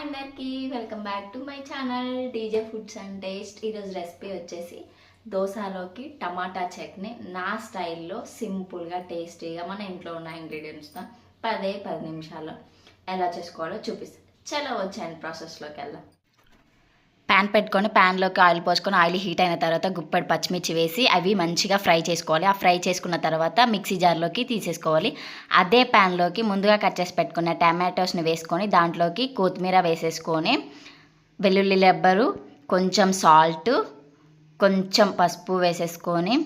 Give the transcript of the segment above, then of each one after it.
అందరికీ welcome back to my channel DJ foods and taste. ఈరోజు recipe వచ్చేసి దోశలోకి టమాటా చట్నీ నా స్టైల్లో సింపుల్గా టేస్టీగా మన ఇంట్లో ఉన్న ఇంగ్రీడియంట్స్తో 10 నిమిషాల్లో ఎలా చేసుకోవాలో చూపిస్తాను. చలో వచ్చాను ప్రాసెస్లోకి వెళ్దాం. ప్యాన్ పెట్టుకొని ప్యాన్లోకి ఆయిల్ పోసుకొని ఆయిల్ హీట్ అయిన తర్వాత గుప్పెడు పచ్చిమిర్చి వేసి అవి మంచిగా ఫ్రై చేసుకోవాలి. ఆ ఫ్రై చేసుకున్న తర్వాత మిక్సీ జార్లోకి తీసేసుకోవాలి. అదే ప్యాన్లోకి ముందుగా కట్ చేసి పెట్టుకున్న టమాటోస్ని వేసుకొని దాంట్లోకి కొత్తిమీర వేసేసుకొని వెల్లుల్లి రెబ్బరు, కొంచెం సాల్ట్, కొంచెం పసుపు వేసేసుకొని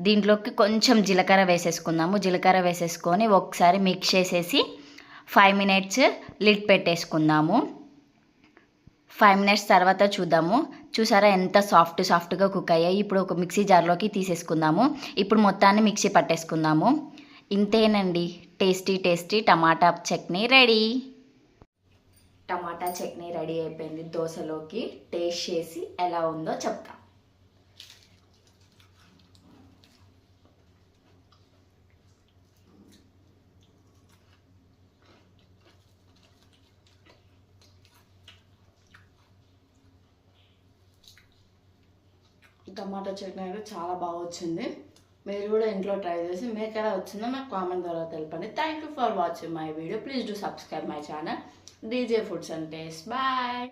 దీంట్లోకి కొంచెం జీలకర్ర వేసేసుకుందాము. జీలకర్ర వేసేసుకొని ఒకసారి మిక్స్ చేసేసి 5 మినిట్స్ లిడ్ పెట్టేసుకుందాము. 5 మినిట్స్ తర్వాత చూసారా ఎంత సాఫ్ట్గా కుక్ అయ్యాయి. ఇప్పుడు ఒక మిక్సీ జార్లోకి తీసేసుకుందాము. ఇప్పుడు మొత్తాన్ని మిక్సీ పట్టేసుకుందాము. ఇంతేనండి, టేస్టీ టమాటా చట్నీ రెడీ. టమాటా చట్నీ రెడీ అయిపోయింది. దోశలోకి టేస్ట్ చేసి ఎలా ఉందో చెప్తా. టమాటా చట్నీ అయితే చాలా బాగా వచ్చింది. మీరు కూడా ఇంట్లో ట్రై చేసి మీకు ఎలా వచ్చిందో నాకు కామెంట్ ద్వారా తెలపండి. Thank you for watching my video. Please do subscribe my channel DJ foods and taste. Bye.